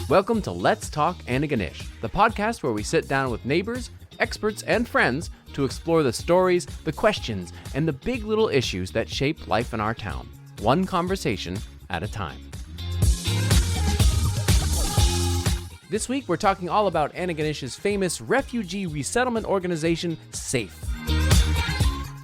Welcome to Let's Talk Antigonish, the podcast where we sit down with neighbors, experts, and friends to explore the stories, the questions, and the big little issues that shape life in our town, one conversation at a time. This week, we're talking all about Antigonish's famous refugee resettlement organization, SAFE.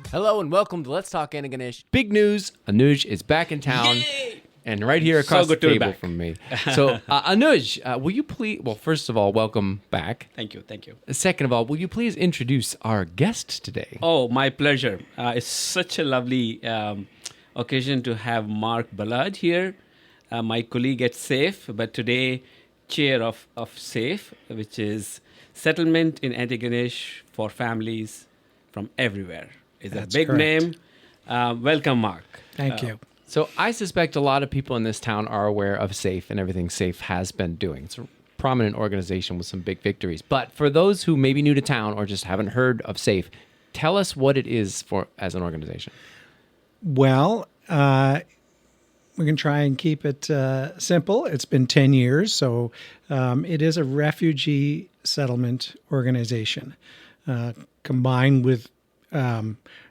Hello and welcome to Let's Talk Antigonish. Big news, Anuj is back in town. Yay! And right here across the table from me. So, Anuj, will you please, well, first of all, welcome back. Thank you. Second of all, will you please introduce our guest today? Oh, my pleasure. It's such a lovely occasion to have Mark Ballard here, my colleague at SAFE, but today chair of SAFE, which is Settlement in Antigonish for Families from Everywhere. It's That's a big correct. name. Welcome, Mark. Thank you. So I suspect a lot of people in this town are aware of SAFE and everything SAFE has been doing. It's a prominent organization with some big victories. But for those who may be new to town or just haven't heard of SAFE, tell us what it is for as an organization. Well, we can try and keep it simple. It's been 10 years, so it is a refugee settlement organization combined with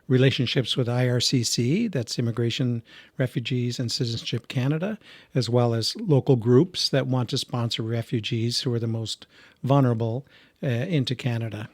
relationships with IRCC, that's Immigration, Refugees, and Citizenship Canada, as well as local groups that want to sponsor refugees who are the most vulnerable into Canada.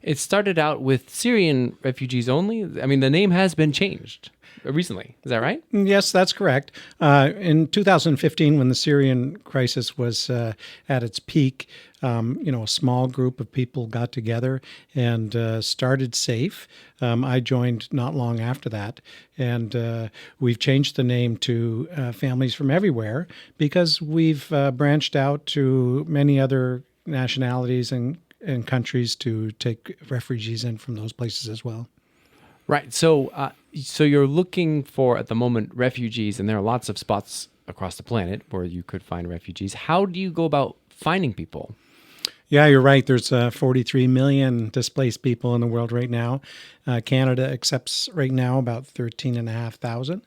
It started out with Syrian refugees only. I mean, the name has been changed recently. Is that right? Yes, that's correct. In 2015, when the Syrian crisis was at its peak, a small group of people got together and started SAFE. I joined not long after that, and we've changed the name to Families from Everywhere because we've branched out to many other nationalities and countries to take refugees in from those places as well. Right. So you're looking for, at the moment, refugees, and there are lots of spots across the planet where you could find refugees. How do you go about finding people? Yeah, you're right. There's 43 million displaced people in the world right now. Canada accepts right now about 13,500.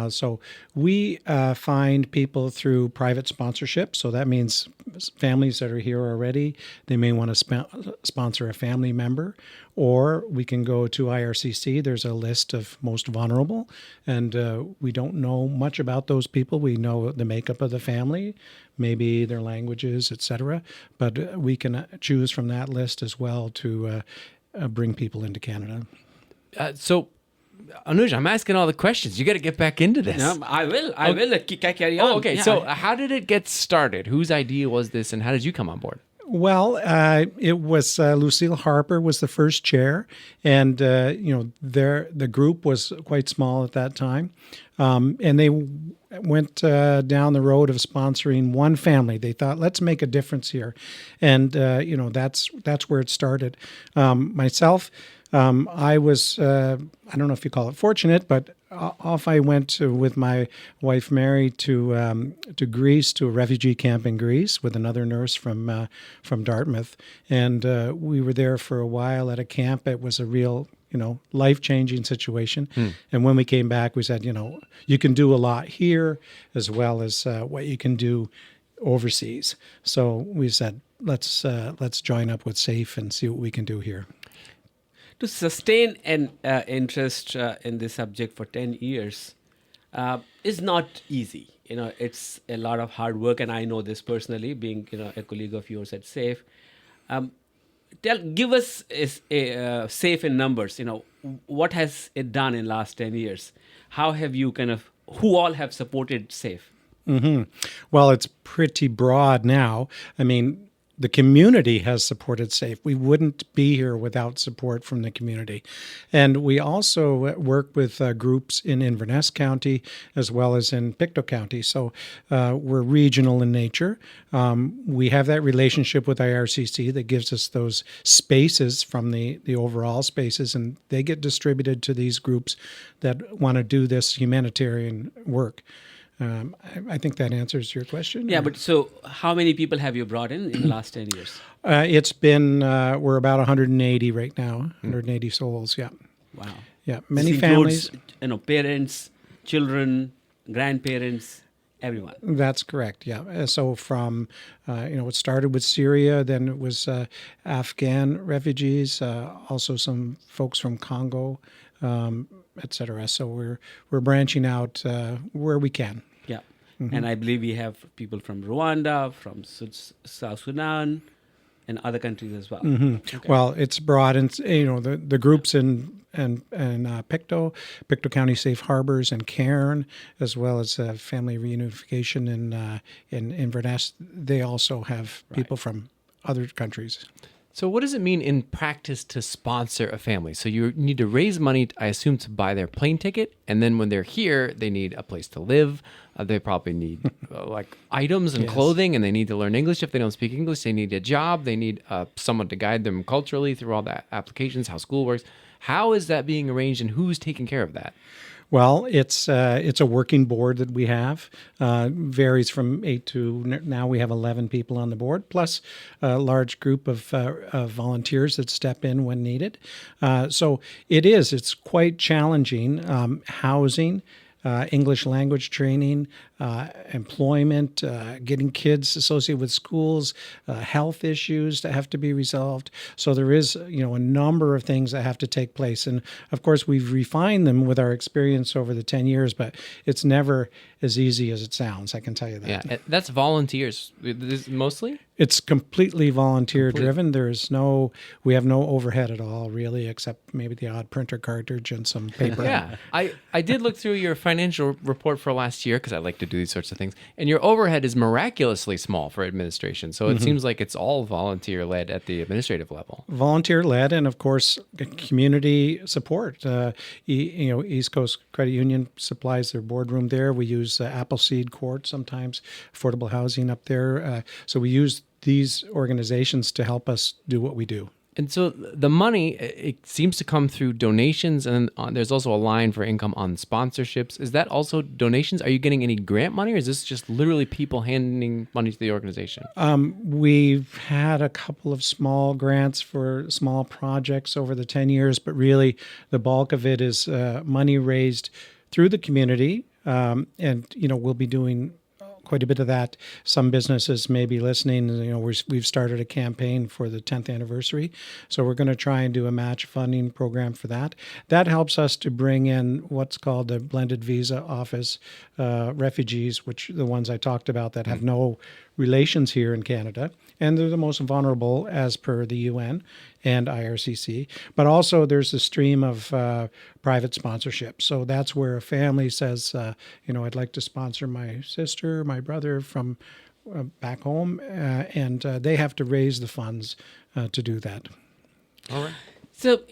So we find people through private sponsorship. So that means families that are here already, they may want to sponsor a family member, or we can go to IRCC. There's a list of most vulnerable, and we don't know much about those people. We know the makeup of the family, maybe their languages, etc. But we can choose from that list as well to bring people into Canada. So, Anuj, I'm asking all the questions. You got to get back into this. No, I will. Carry on. Oh, okay. Yeah. So how did it get started? Whose idea was this, and how did you come on board? Well, it was Lucille Harper was the first chair, and the group was quite small at that time, and they went down the road of sponsoring one family. They thought, let's make a difference here, and that's where it started. Myself. I was, I don't know if you call it fortunate, but off I went with my wife Mary to Greece, to a refugee camp in Greece with another nurse from Dartmouth. And we were there for a while at a camp. It was a real, life-changing situation. And when we came back, we said, you can do a lot here as well as what you can do overseas. So we said, let's join up with SAFE and see what we can do here. To sustain an interest in this subject for 10 years is not easy. It's a lot of hard work, and I know this personally, being a colleague of yours at SAFE. Give us a SAFE in numbers. What has it done in last 10 years? How have you who all have supported SAFE? Mm-hmm. Well, it's pretty broad now. I mean, the community has supported SAFE. We wouldn't be here without support from the community. And we also work with groups in Inverness County as well as in Pictou County. So we're regional in nature. We have that relationship with IRCC that gives us those spaces from the overall spaces, and they get distributed to these groups that want to do this humanitarian work. I think that answers your question. Yeah, but so how many people have you brought in the last 10 years? It's been, we're about 180 right now, 180 souls, yeah. Wow. Yeah, many this families. Includes, parents, children, grandparents. everyone. That's correct. Yeah. So from, it started with Syria, then it was Afghan refugees, also some folks from Congo, et cetera. So we're branching out where we can. Yeah. And I believe we have people from Rwanda, from South Sudan, and other countries as well. Okay. Well, it's broad, and the groups in Pictou County Safe Harbors, and Cairn, as well as Family Reunification in Inverness. They also have people from other countries. So what does it mean in practice to sponsor a family? So you need to raise money, I assume, to buy their plane ticket. And then when they're here, they need a place to live. They probably need like items and clothing, and they need to learn English. If they don't speak English, they need a job. They need someone to guide them culturally through all the applications, how school works. How is that being arranged, and who's taking care of that? Well, it's a working board that we have. Varies from 8 to now we have 11 people on the board, plus a large group of volunteers that step in when needed. So it's quite challenging. Housing, English language training, employment, getting kids associated with schools, health issues that have to be resolved. So there is, a number of things that have to take place. And of course, we've refined them with our experience over the 10 years, but it's never as easy as it sounds. I can tell you that. Yeah, that's volunteers mostly? It's completely volunteer driven. We have no overhead at all, really, except maybe the odd printer cartridge and some paper. Yeah, I did look through your financial report for last year, because I like to do these sorts of things. And your overhead is miraculously small for administration. So it seems like it's all volunteer led at the administrative level. Volunteer led, and of course, community support. East Coast Credit Union supplies their boardroom there. We use Appleseed Court sometimes, affordable housing up there. So we use these organizations to help us do what we do. And so the money, it seems to come through donations, and there's also a line for income on sponsorships. Is that also donations? Are you getting any grant money, or is this just literally people handing money to the organization? We've had a couple of small grants for small projects over the 10 years, but really the bulk of it is money raised through the community. And we'll be doing quite a bit of that. Some businesses may be listening. We've started a campaign for the 10th anniversary. So we're going to try and do a match funding program for that. That helps us to bring in what's called a blended visa office, refugees, which the ones I talked about that have no relations here in Canada. And they're the most vulnerable as per the UN and IRCC. But also there's a stream of private sponsorship. So that's where a family says, I'd like to sponsor my sister, my brother from back home, and they have to raise the funds to do that. All right. So,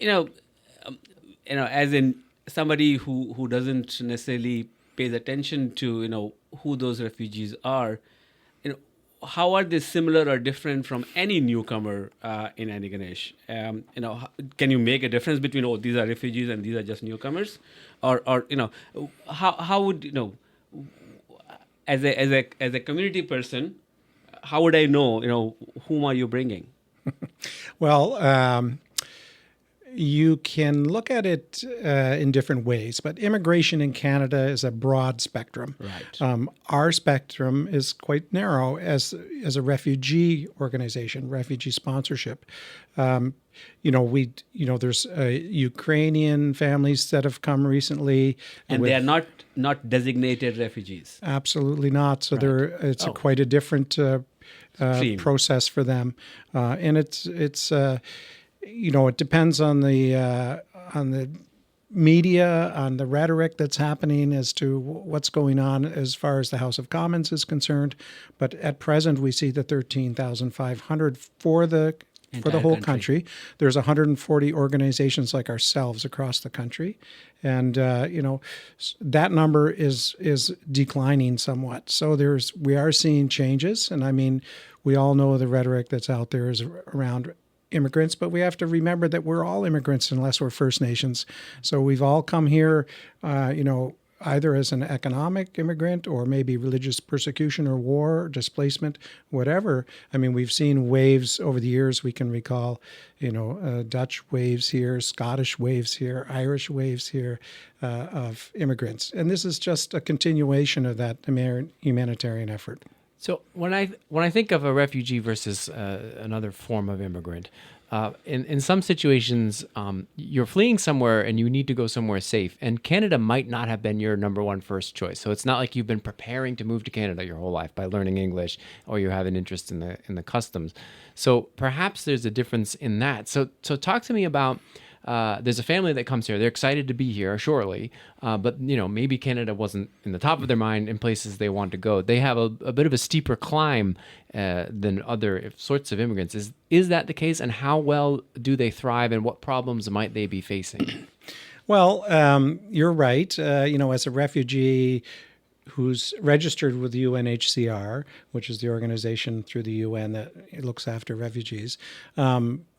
as in somebody who doesn't necessarily pays attention to, who those refugees are, how are they similar or different from any newcomer in Antigonish? Can you make a difference between these are refugees and these are just newcomers, or how would as a community person, how would I know whom are you bringing? Well, you can look at it in different ways, but immigration in Canada is a broad spectrum. Right. Our spectrum is quite narrow as a refugee organization, refugee sponsorship. There's Ukrainian families that have come recently, and they are not designated refugees. Absolutely not. So it's quite a different process for them, and it's. It depends on the media, on the rhetoric that's happening as to what's going on as far as the House of Commons is concerned. But at present, we see the 13,500 for the whole country. There's 140 organizations like ourselves across the country, and that number is declining somewhat. So we are seeing changes, and I mean, we all know the rhetoric that's out there is around immigrants, but we have to remember that we're all immigrants unless we're First Nations. So we've all come here, either as an economic immigrant or maybe religious persecution or war, displacement, whatever. I mean, we've seen waves over the years. We can recall, Dutch waves here, Scottish waves here, Irish waves here of immigrants. And this is just a continuation of that humanitarian effort. So when I think of a refugee versus another form of immigrant, in some situations, you're fleeing somewhere and you need to go somewhere safe. And Canada might not have been your number one first choice. So it's not like you've been preparing to move to Canada your whole life by learning English, or you have an interest in the customs. So perhaps there's a difference in that. So talk to me about. There's a family that comes here. They're excited to be here, surely, but maybe Canada wasn't in the top of their mind in places they want to go. They have a bit of a steeper climb than other sorts of immigrants. Is that the case? And how well do they thrive? And what problems might they be facing? Well, you're right. As a refugee who's registered with UNHCR, which is the organization through the UN that looks after refugees.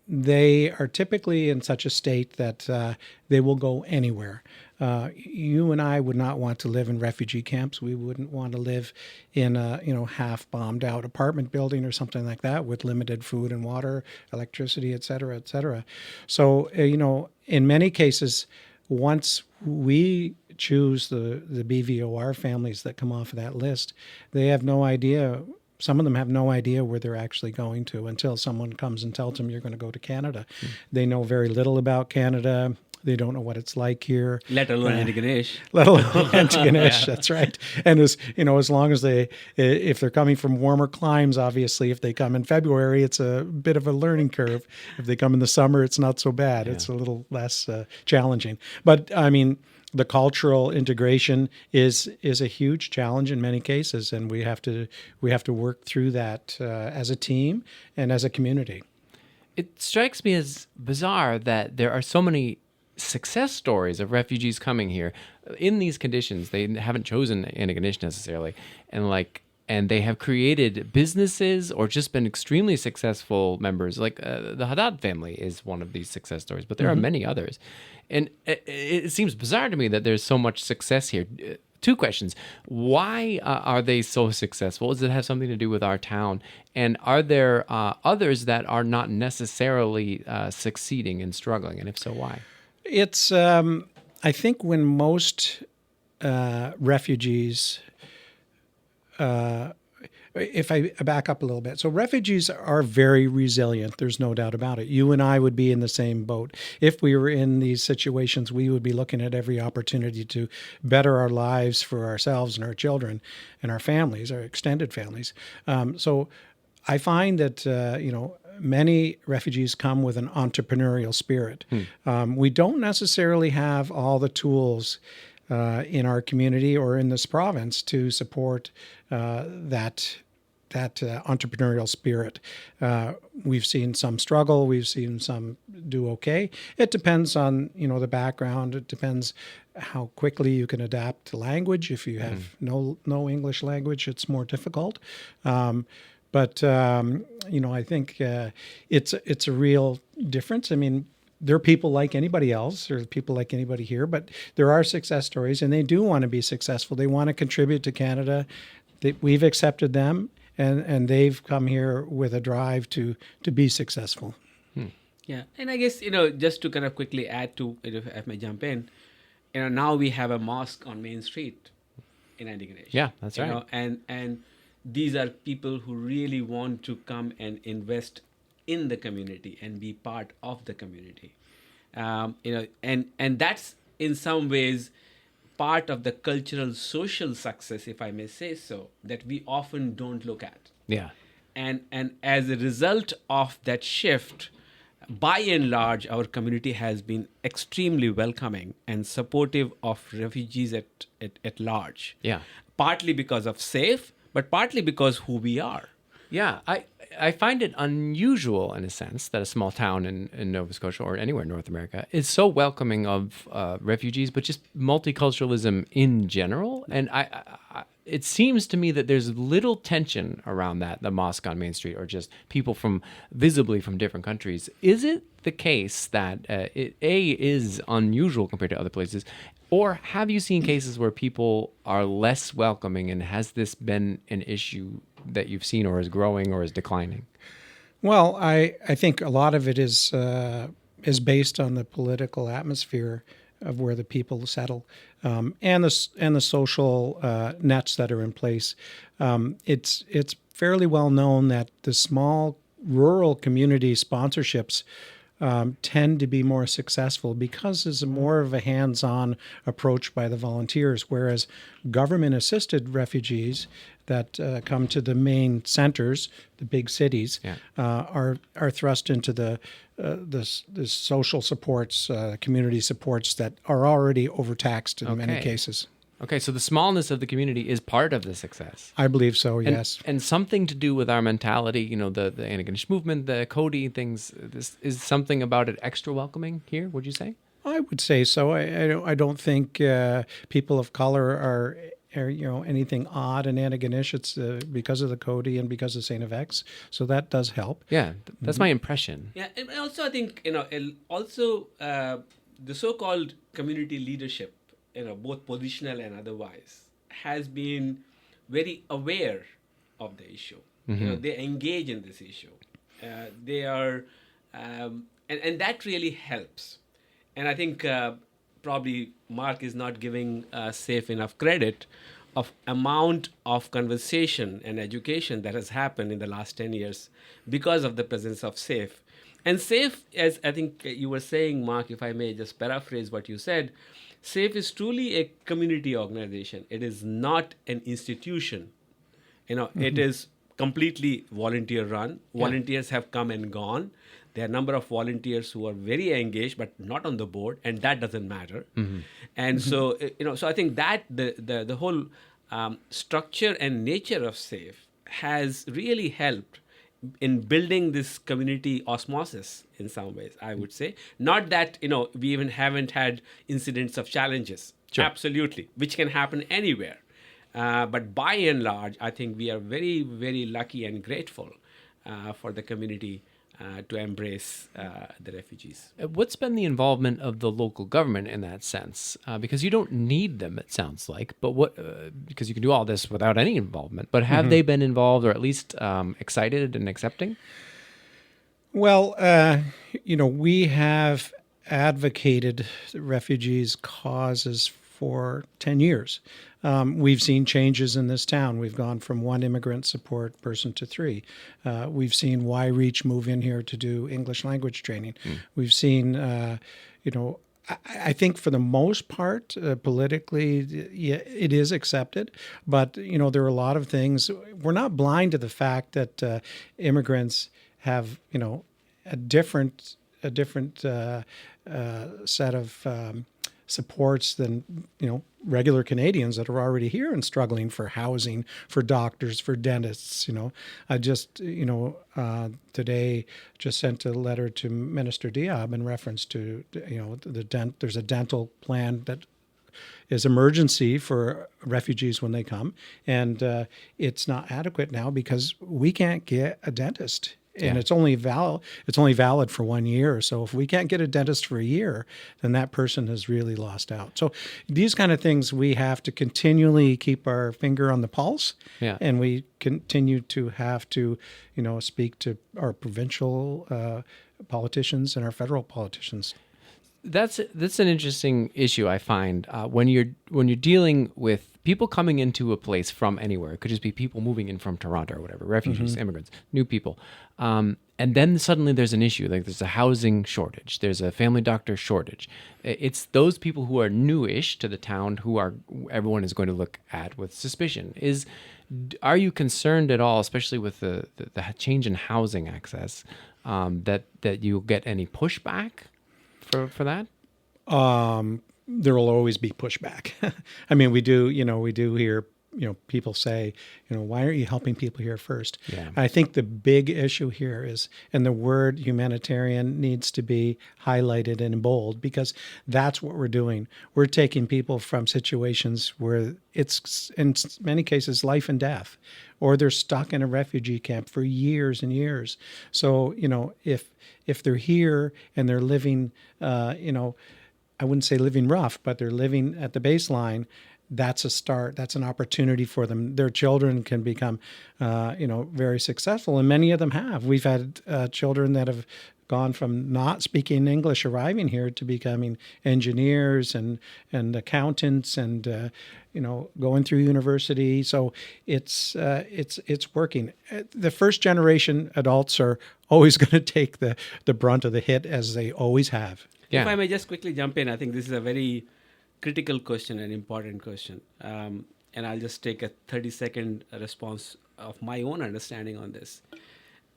They are typically in such a state that they will go anywhere. You and I would not want to live in refugee camps. We wouldn't want to live in a half bombed out apartment building or something like that with limited food and water, electricity, et cetera, et cetera. So in many cases, once we choose the BVOR families that come off of that list, they have no idea. Some of them have no idea where they're actually going to until someone comes and tells them you're going to go to Canada. They know very little about Canada. They don't know what it's like here. Let alone Antigonish. Let alone Antigonish, that's right. And as long as if they're coming from warmer climes, obviously, if they come in February, it's a bit of a learning curve. If they come in the summer, it's not so bad. Yeah. It's a little less challenging. But I mean, the cultural integration is a huge challenge in many cases, and we have to work through that as a team and as a community. It strikes me as bizarre that there are so many success stories of refugees coming here in these conditions. They haven't chosen Antigonish necessarily, and they have created businesses or just been extremely successful members. Like the Haddad family is one of these success stories, but there are many others. And it seems bizarre to me that there's so much success here. Two questions. Why are they so successful? Does it have something to do with our town? And are there others that are not necessarily succeeding and struggling? And if so, why? It's, I think when most refugees... if I back up a little bit. So refugees are very resilient. There's no doubt about it. You and I would be in the same boat. If we were in these situations, we would be looking at every opportunity to better our lives for ourselves and our children and our families, our extended families. So I find that, many refugees come with an entrepreneurial spirit. We don't necessarily have all the tools in our community or in this province to support that entrepreneurial spirit. We've seen some struggle. We've seen some do okay. It depends on the background. It depends how quickly you can adapt to language. If you have no English language, it's more difficult. But I think it's a real difference. I mean, there are people like anybody else, or people like anybody here, but there are success stories, and they do want to be successful. They want to contribute to Canada. We've accepted them, and they've come here with a drive to be successful. Yeah, and I guess, just to kind of quickly add to, if I may jump in, now we have a mosque on Main Street in Antigonish. Yeah, that's right. And these are people who really want to come and invest in the community and be part of the community. And that's in some ways part of the cultural social success, if I may say so, that we often don't look at. Yeah. And as a result of that shift, by and large, our community has been extremely welcoming and supportive of refugees at large. Yeah. Partly because of SAFE, but partly because who we are. Yeah, I find it unusual in a sense that a small town in Nova Scotia or anywhere in North America is so welcoming of refugees, but just multiculturalism in general. And it seems to me that there's little tension around that, the mosque on Main Street, or just people visibly from different countries. Is it the case that it is unusual compared to other places? Or have you seen cases where people are less welcoming, and has this been an issue that you've seen or is growing or is declining? Well, I think a lot of it is based on the political atmosphere of where the people settle, and the social nets that are in place. It's fairly well known that the small rural community sponsorships tend to be more successful because there's more of a hands-on approach by the volunteers, whereas government-assisted refugees that come to the main centers, the big cities, Yeah. are thrust into the social supports, community supports that are already overtaxed in many Okay. cases. Okay, so the smallness of the community is part of the success. I believe so. And, Yes. and something to do with our mentality, the Antigonish movement, the Cody things. This is something about it extra welcoming here. Would you say? I would say so. I don't think people of color are anything odd in Antigonish. It's because of the Cody and because of Saint FX. So that does help. Yeah, that's my impression. Yeah, and also I think the so-called community leadership, both positional and otherwise, has been very aware of the issue. They engage in this issue. They are, and that really helps. And I think probably Mark is not giving SAFE enough credit of amount of conversation and education that has happened in the last 10 years because of the presence of SAFE. And SAFE, as I think you were saying, Mark, if I may just paraphrase what you said, SAFE is truly a community organization. It is not an institution. It is completely volunteer run. Volunteers have come and gone. There are a number of volunteers who are very engaged, but not on the board, and that doesn't matter. And so, so I think that the whole structure and nature of SAFE has really helped in building this community osmosis in some ways, I would say. Not that, we even haven't had incidents of challenges. Sure. Absolutely, which can happen anywhere. But by and large, I think we are very, very lucky and grateful for the community to embrace the refugees. What's been the involvement of the local government in that sense? Because you don't need them, it sounds like. But because you can do all this without any involvement. But have they been involved, or at least excited and accepting? Well, we have advocated refugees' causes for 10 years. We've seen changes in this town. We've gone from one immigrant support person to 3. We've seen Y-Reach move in here to do English language training. We've seen, I think for the most part, politically, it is accepted. But, there are a lot of things. We're not blind to the fact that immigrants have, a different set of supports than regular Canadians that are already here and struggling for housing, for doctors, for dentists. I just today just sent a letter to Minister Diab in reference to there's a dental plan that is emergency for refugees when they come, and it's not adequate now because we can't get a dentist. And it's only valid for 1 year. So if we can't get a dentist for a year, then that person has really lost out. So these kind of things, we have to continually keep our finger on the pulse. Yeah. And we continue to have to, speak to our provincial politicians and our federal politicians. That's an interesting issue, I find, when you're dealing with people coming into a place from anywhere. It could just be people moving in from Toronto or whatever, refugees, immigrants, new people. And then suddenly there's an issue, like there's a housing shortage, there's a family doctor shortage. It's those people who are newish to the town everyone is going to look at with suspicion. Are you concerned at all, especially with the change in housing access, that you'll get any pushback for that? There will always be pushback. I mean, we do hear, people say, why aren't you helping people here first? Yeah. I think the big issue here is, and the word humanitarian needs to be highlighted and in bold, because that's what we're doing. We're taking people from situations where it's, in many cases, life and death, or they're stuck in a refugee camp for years and years. So, if they're here and they're living, I wouldn't say living rough, but they're living at the baseline. That's a start. That's an opportunity for them. Their children can become, very successful, and many of them have. We've had children that have gone from not speaking English arriving here to becoming engineers and accountants and going through university. So it's working. The first generation adults are always going to take the brunt of the hit, as they always have. Yeah. If I may just quickly jump in, I think this is a very critical question and important question. And I'll just take a 30-second response of my own understanding on this.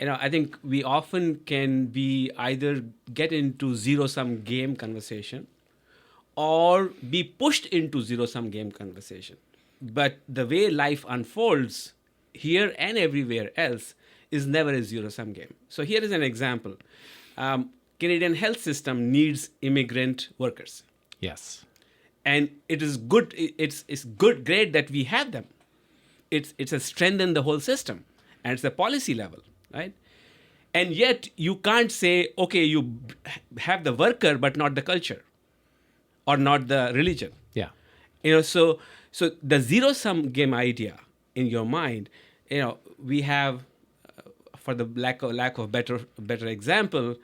I think we often can be either get into zero-sum game conversation or be pushed into zero-sum game conversation. But the way life unfolds here and everywhere else is never a zero-sum game. So here is an example. Canadian health system needs immigrant workers. Yes. And it is good. It's good, great that we have them. It's a strength in the whole system, and it's a policy level, right? And yet you can't say, okay, you have the worker but not the culture, or not the religion. Yeah. So the zero sum game idea in your mind, we have, for the lack of better example,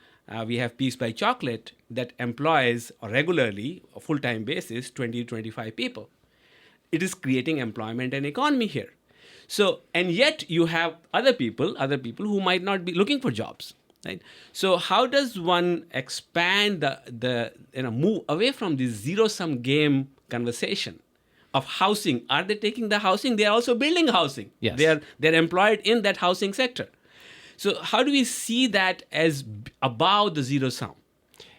we have Peace by Chocolate that employs regularly, a full-time basis, 20 to 25 people. It is creating employment and economy here. So, and yet you have other people who might not be looking for jobs, right? So how does one expand move away from this zero-sum game conversation of housing? Are they taking the housing? They are also building housing. Yes. They're employed in that housing sector. So how do we see that as above the zero sum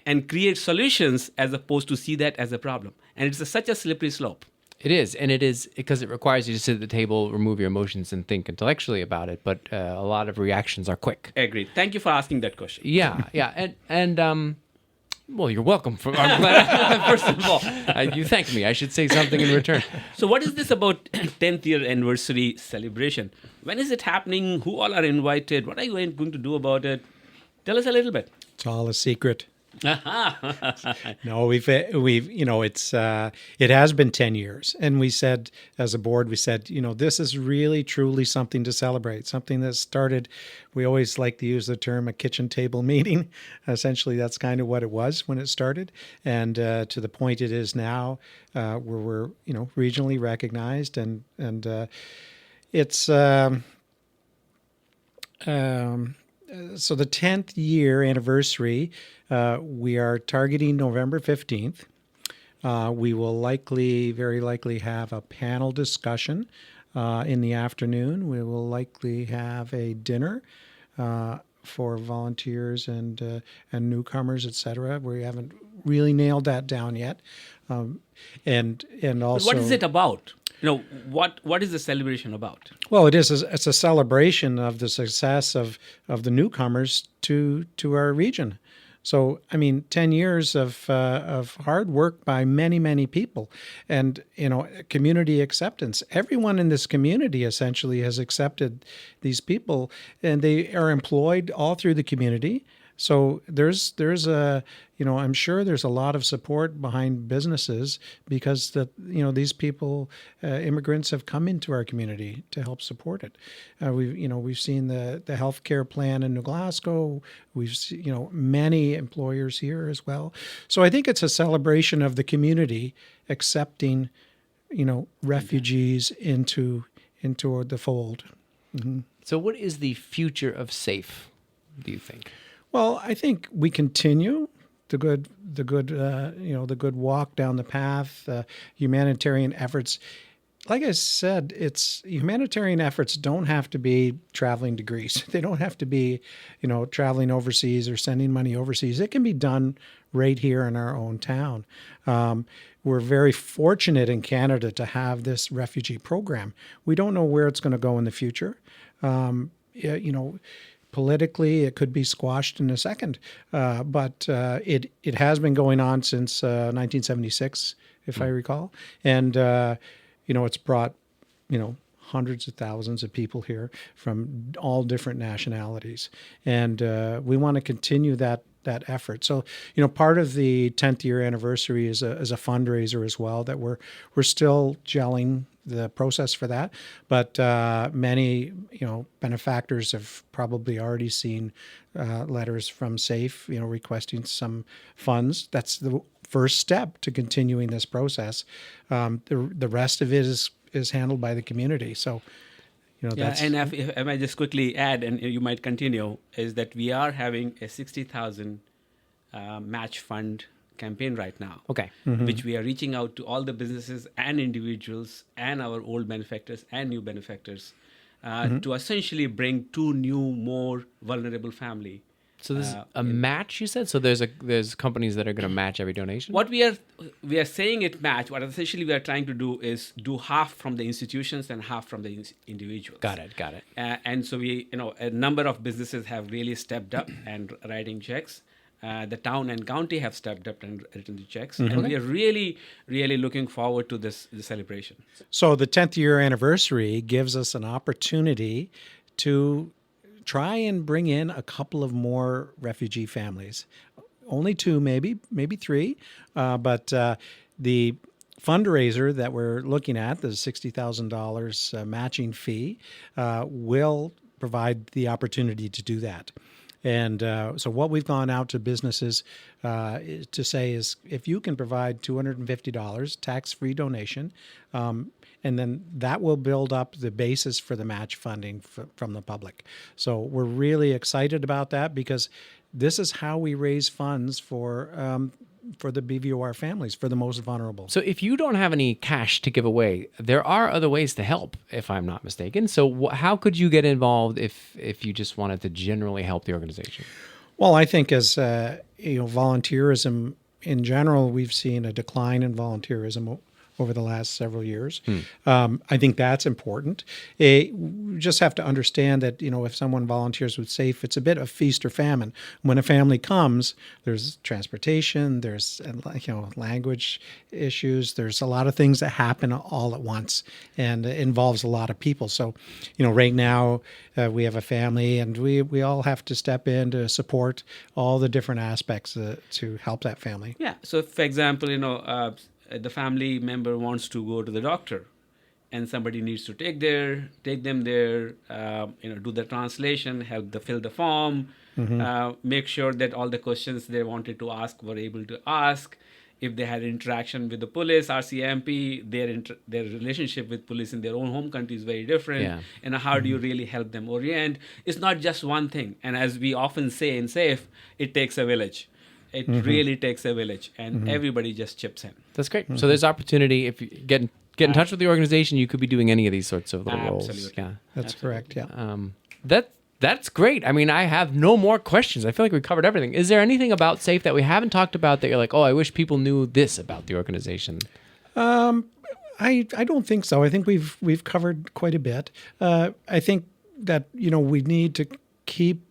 and create solutions as opposed to see that as a problem? And it's such a slippery slope. It is, and it is because it requires you to sit at the table, remove your emotions, and think intellectually about it. But a lot of reactions are quick. Agreed. Thank you for asking that question. Yeah, and well, you're welcome. I'm glad, first of all, you thanked me. I should say something in return. So what is this about 10th year anniversary celebration? When is it happening? Who all are invited? What are you going to do about it? Tell us a little bit. It's all a secret. No, we've it has been 10 years, and we said, as a board, this is really truly something to celebrate, something that started, we always like to use the term a kitchen table meeting. Essentially, that's kind of what it was when it started, and to the point it is now, where we're regionally recognized, and it's so the 10th year anniversary, we are targeting November 15th. We will very likely have a panel discussion in the afternoon. We will likely have a dinner for volunteers and newcomers, etc. We haven't really nailed that down yet. And also, what is it about? What is the celebration about? Well, it's a celebration of the success of the newcomers to our region. So, 10 years of hard work by many, many people, and community acceptance. Everyone in this community essentially has accepted these people, and they are employed all through the community. So there's I'm sure there's a lot of support behind businesses because these people, immigrants, have come into our community to help support it. We've seen the healthcare plan in New Glasgow. We've seen, many employers here as well. So I think it's a celebration of the community accepting, refugees into the fold. Mm-hmm. So what is the future of SAFE, do you think? Well, I think we continue the good walk down the path, humanitarian efforts. Like I said, humanitarian efforts don't have to be traveling to Greece. They don't have to be, traveling overseas or sending money overseas. It can be done right here in our own town. We're very fortunate in Canada to have this refugee program. We don't know where it's going to go in the future. Politically, it could be squashed in a second, but it has been going on since 1976, if I recall, and it's brought hundreds of thousands of people here from all different nationalities, and we want to continue that that effort. So, part of the 10th year anniversary is a fundraiser as well that we're still gelling the process for that. But many, benefactors have probably already seen letters from SAFE, requesting some funds. That's the first step to continuing this process. The rest of it is handled by the community. So, that's... And if I might just quickly add, and you might continue, is that we are having a 60,000 match fund campaign right now. Okay. Which we are reaching out to all the businesses and individuals and our old benefactors and new benefactors to essentially bring 2 new, more vulnerable family. So there's a match, you said? So there's companies that are going to match every donation? What we are saying it match. What essentially we are trying to do is do half from the institutions and half from the individuals. Got it. And so we, a number of businesses have really stepped up and writing checks. The town and county have stepped up and written the checks. And we are really, really looking forward to this celebration. So the 10th year anniversary gives us an opportunity to try and bring in a couple of more refugee families. Only 2, maybe 3. But the fundraiser that we're looking at, the $60,000 matching fee, will provide the opportunity to do that. And so what we've gone out to businesses to say is, if you can provide $250 tax-free donation, and then that will build up the basis for the match funding from the public. So we're really excited about that, because this is how we raise funds for the BVOR families, for the most vulnerable. So if you don't have any cash to give away, there are other ways to help, if I'm not mistaken. So how could you get involved if you just wanted to generally help the organization? Well, I think as volunteerism in general, we've seen a decline in volunteerism over the last several years. I think that's important. We just have to understand that, if someone volunteers with SAFE, it's a bit of feast or famine. When a family comes, there's transportation, there's, language issues, there's a lot of things that happen all at once, and it involves a lot of people. So, right now we have a family, and we all have to step in to support all the different aspects to help that family. Yeah. So, for example, the family member wants to go to the doctor, and somebody needs to take them there, do the translation, help fill the form, make sure that all the questions they wanted to ask were able to ask. If they had interaction with the police, RCMP, their relationship with police in their own home country is very different. Yeah. And how do you really help them orient? It's not just one thing. And as we often say in SAFE, it takes a village. It really takes a village, and everybody just chips in. That's great. So there's opportunity. If you get in touch with the organization, you could be doing any of these sorts of little roles. Absolutely. Yeah, That's correct. Yeah. That's great. I mean, I have no more questions. I feel like we covered everything. Is there anything about SAFE that we haven't talked about that you're like, oh, I wish people knew this about the organization? I don't think so. I think we've covered quite a bit. I think that we need to keep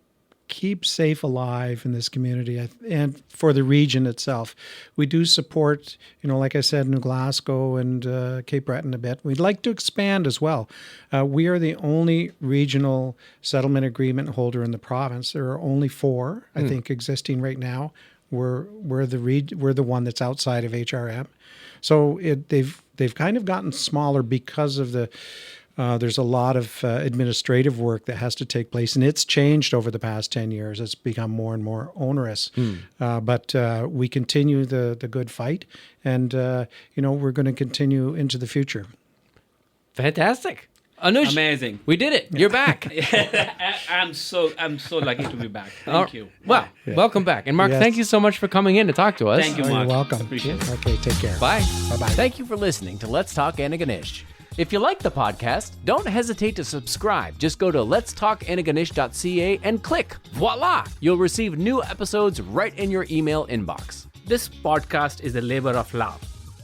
SAFE alive in this community and for the region itself. We do support, like I said, New Glasgow and Cape Breton a bit. We'd like to expand as well. We are the only regional settlement agreement holder in the province. There are only 4, I think, existing right now. We're the one that's outside of HRM. So they've kind of gotten smaller because of there's a lot of administrative work that has to take place, and it's changed over the past 10 years. It's become more and more onerous. But we continue the good fight, and we're going to continue into the future. Fantastic. Anush, amazing. We did it. You're back. I'm so lucky to be back. Thank you. Well, welcome back. And Mark, thank you so much for coming in to talk to us. Thank you, You're Mark. welcome. Appreciate it. Okay, take care. Bye. Bye-bye. Thank you for listening to Let's Talk Antigonish. If you like the podcast, don't hesitate to subscribe. Just go to letstalkantigonish.ca and click. Voila! You'll receive new episodes right in your email inbox. This podcast is a labor of love.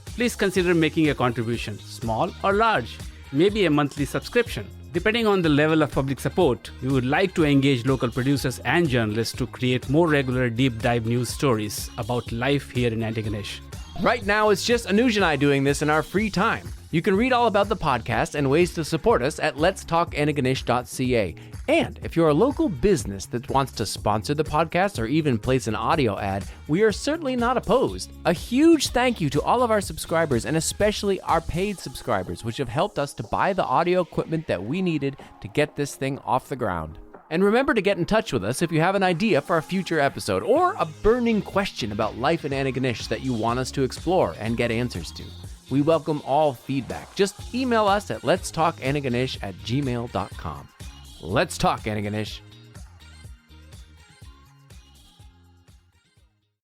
Please consider making a contribution, small or large, maybe a monthly subscription. Depending on the level of public support, we would like to engage local producers and journalists to create more regular deep dive news stories about life here in Antigonish. Right now, it's just Anuj and I doing this in our free time. You can read all about the podcast and ways to support us at letstalkantigonish.ca. And if you're a local business that wants to sponsor the podcast or even place an audio ad, we are certainly not opposed. A huge thank you to all of our subscribers and especially our paid subscribers, which have helped us to buy the audio equipment that we needed to get this thing off the ground. And remember to get in touch with us if you have an idea for a future episode or a burning question about life in Antigonish that you want us to explore and get answers to. We welcome all feedback. Just email us at letstalkantigonish@gmail.com. Let's talk, Antigonish.